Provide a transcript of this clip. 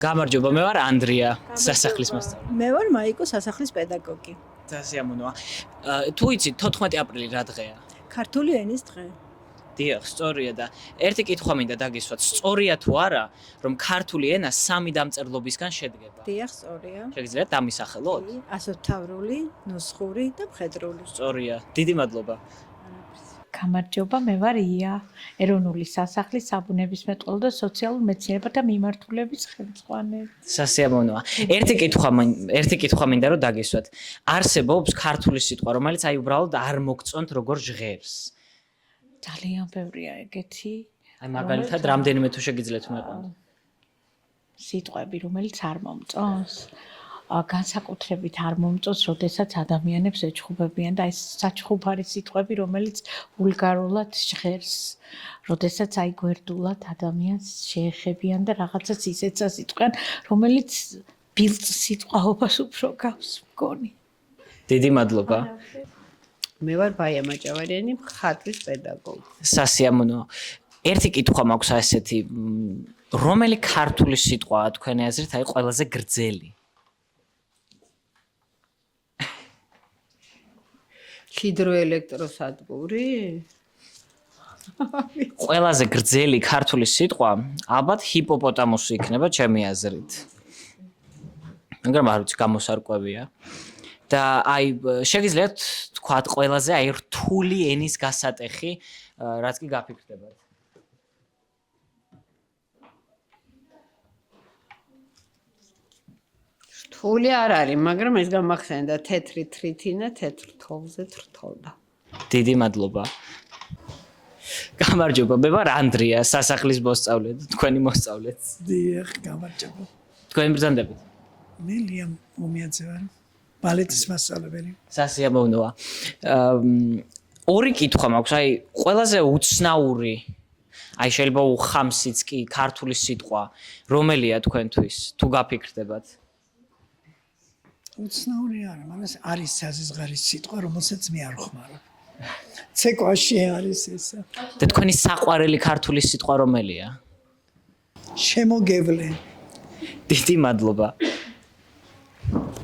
გამარჯობა, მე ვარ ანდრია, სასახლის მასწავლებელი. მე ვარ მაიკო, სასახლის პედაგოგი. სასიამოვნოა. თუ იცით 14 აპრილი რა დღეა? ქართული ენის დღე. დიახ, სწორია და ერთი კითხვა მინდა დაგისვათ, სწორია თუ არა, რომ ქართული ენა 3 დამწერლობისგან შედგება? დიახ, სწორია. შეგიძლიათ დამისახელოთ? ასოთთავრული, ნუსხური და მხედრული. სწორია. დიდი მადლობა. გამარჯობა, მე ვარ ია, ეროვნული სასახლის საბუნებისმეტყველო და სოციალურ მეცნიერებათა მიმართულების ხელმძღვანელი. სასიამოვნოა. ერთი კითხვა მინდა რომ დაგისვათ. არსებობს ქართული სიტყვა, რომელიც უბრალოდ არ მოგწონთ როგორ ჟღერს? ძალიან ბევრია ეგეთი. მაგალითად, რამდენიმე თუ შეგიძლიათ მეყოთ. სიტყვები, რომელიც არ მომწონს. განსაკუთრებით არ მომწონს, როდესაც ადამიანებს ეჩხუბებიან და ეს საჩხუბარი სიტყვები, რომელიც ვულგარულად ჟღერს. როდესაც გვერდულად ადამიანს შეეხებიან და რაღაცას ისეც ასიტყვიან, რომელიც ბილწ სიტყვაობას უფრო გავს მგონი. დიდი მადლობა. მე ვარ ბაია მაჭავარიანი, მხატვრის პედაგოგი. სასიამოვნოა. ერთი კითხვა მაქვს ასეთი, რომელი ქართული სიტყვაა თქვენი აზრით ყველაზე გრძელი? ჰიდროელექტროსადგური? ყველაზე გრძელი ქართული სიტყვა ალბათ ჰიპოპოტამუსი იქნება ჩემი აზრით. მაგრამ არ ვიცი, გამოსარკვევია. და შეგიძლიათ თქვათ ყველაზე რთული ენის გასატეხი, რაც კი გაფიქრდებათ. რთული არ არის, მაგრამ ეს გამახსენდა თეთრი თრითინა თეთრ თოვლზე თრთოლდა. დიდი მადლობა. გამარჯობა, მე ვარ ანდრია, სასახლის მოსწავლე, თქვენი მოსწავლეც. დიახ, გამარჯობა. თქვენი ბრძანდებით? მე ლია მომიაძე ვარ, ბალეტის მასწავლებელი. სასიამოვნოა. ორი კითხვა მაქვს, ყველაზე უცნაური, შეიძლება უხამსიც კი ქართული სიტყვა, რომელია თქვენთვის, თუ გაფიქრდებათ? უცნაური არა, მაგრამ არის საზღარის სიტყვა, რომელსაც მე არ ხმარობ. ცეკვაში არის ესა. და თქვენი საყვარელი ქართული სიტყვა რომელია? შემოგევლე. დიდი მადლობა.